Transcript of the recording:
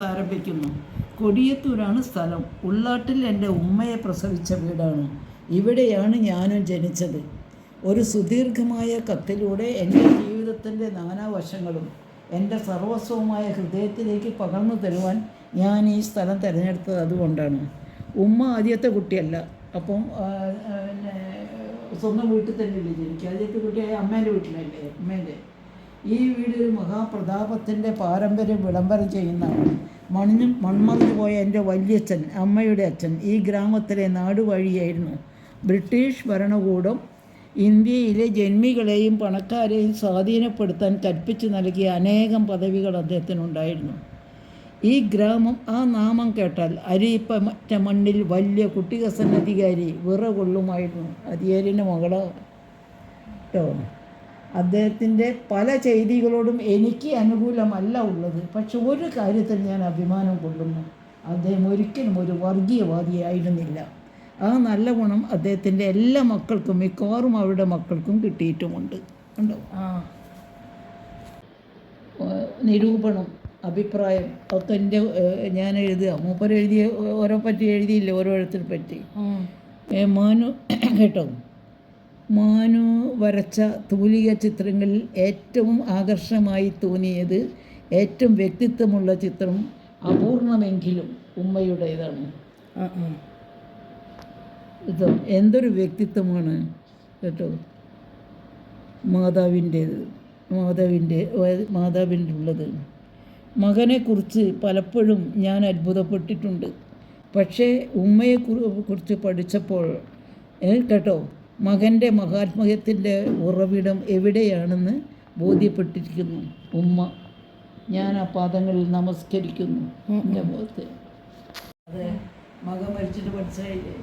ആരംഭിക്കുന്നു. കൊടിയത്തൂരാണ് സ്ഥലം. ഉള്ളാട്ടിൽ എൻ്റെ ഉമ്മയെ പ്രസവിച്ച വീടാണ്. ഇവിടെയാണ് ഞാനും ജനിച്ചത്. ഒരു സുദീർഘമായ കത്തിലൂടെ എൻ്റെ ജീവിതത്തിൻ്റെ നാനാവശങ്ങളും എൻ്റെ സർവസ്വവുമായ ഹൃദയത്തിലേക്ക് പകർന്നു തരുവാൻ ഞാൻ ഈ സ്ഥലം തിരഞ്ഞെടുത്തത് അതുകൊണ്ടാണ്. ഉമ്മ ആദ്യത്തെ കുട്ടിയല്ല. അപ്പം സ്വന്തം വീട്ടിൽ തന്നെയല്ലേ ജനിക്കുക. ആദ്യത്തെ കുട്ടിയായ അമ്മേൻ്റെ വീട്ടിലല്ലേ. അമ്മേൻ്റെ ഈ വീട് ഒരു മഹാപ്രതാപത്തിൻ്റെ പാരമ്പര്യം വിളംബരം ചെയ്യുന്നതാണ്. മൺമറഞ്ഞു പോയ എൻ്റെ വല്യച്ഛൻ, അമ്മയുടെ അച്ഛൻ, ഈ ഗ്രാമത്തിലെ നാടുവഴിയായിരുന്നു. ബ്രിട്ടീഷ് ഭരണകൂടം ഇന്ത്യയിലെ ജന്മികളെയും പണക്കാരെയും സ്വാധീനപ്പെടുത്താൻ കൽപ്പിച്ചു നൽകിയ അനേകം പദവികൾ അദ്ദേഹത്തിനുണ്ടായിരുന്നു. ഈ ഗ്രാമം ആ നാമം കേട്ടാൽ അരിപ്പറ്റ മണ്ണിൽ വലിയ കുട്ടികസൻ അധികാരി വിറകൊള്ളുമായിരുന്നു. അധികാരിൻ്റെ മകളോ കേട്ടോ. അദ്ദേഹത്തിൻ്റെ പല ചെയ്തികളോടും എനിക്ക് അനുകൂലമല്ല ഉള്ളത്. പക്ഷെ ഒരു കാര്യത്തിൽ ഞാൻ അഭിമാനം കൊള്ളുന്നു. അദ്ദേഹം ഒരിക്കലും ഒരു വർഗീയവാദിയായിരുന്നില്ല. ആ നല്ല ഗുണം അദ്ദേഹത്തിൻ്റെ എല്ലാ മക്കൾക്കും, മിക്കവാറും അവരുടെ മക്കൾക്കും കിട്ടിയിട്ടുമുണ്ട്. ഉണ്ടോ? നിരൂപണം, അഭിപ്രായം ഒക്കെ ഞാൻ എഴുതുക. മൂപ്പർ എഴുതിയ ഓരോ പറ്റി എഴുതിയില്ല, ഓരോരുത്തരെ പറ്റി. മാനു കേട്ടോ, മാനു വരച്ച തൂലിക ചിത്രങ്ങളിൽ ഏറ്റവും ആകർഷകമായി തോന്നിയത്, ഏറ്റവും വ്യക്തിത്വമുള്ള ചിത്രം അപൂർണമെങ്കിലും ഉമ്മയുടേതാണ്. ഇത് എന്തൊരു വ്യക്തിത്വമാണ് കേട്ടോ മാതാവിൻ്റെ ഉള്ളത്. മകനെക്കുറിച്ച് പലപ്പോഴും ഞാൻ അത്ഭുതപ്പെട്ടിട്ടുണ്ട്. പക്ഷേ ഉമ്മയെക്കുറിച്ച് പഠിച്ചപ്പോൾ കേട്ടോ മകൻ്റെ മഹാത്മ്യത്തിൻ്റെ ഉറവിടം എവിടെയാണെന്ന് ബോധ്യപ്പെട്ടിരിക്കുന്നു. ഉമ്മ, ഞാൻ ആ പാദങ്ങളിൽ നമസ്കരിക്കുന്നു എൻ്റെ മുഖത്ത്. അതെ, മകൻ മരിച്ചിട്ട് മനസ്സിലായില്ലേ?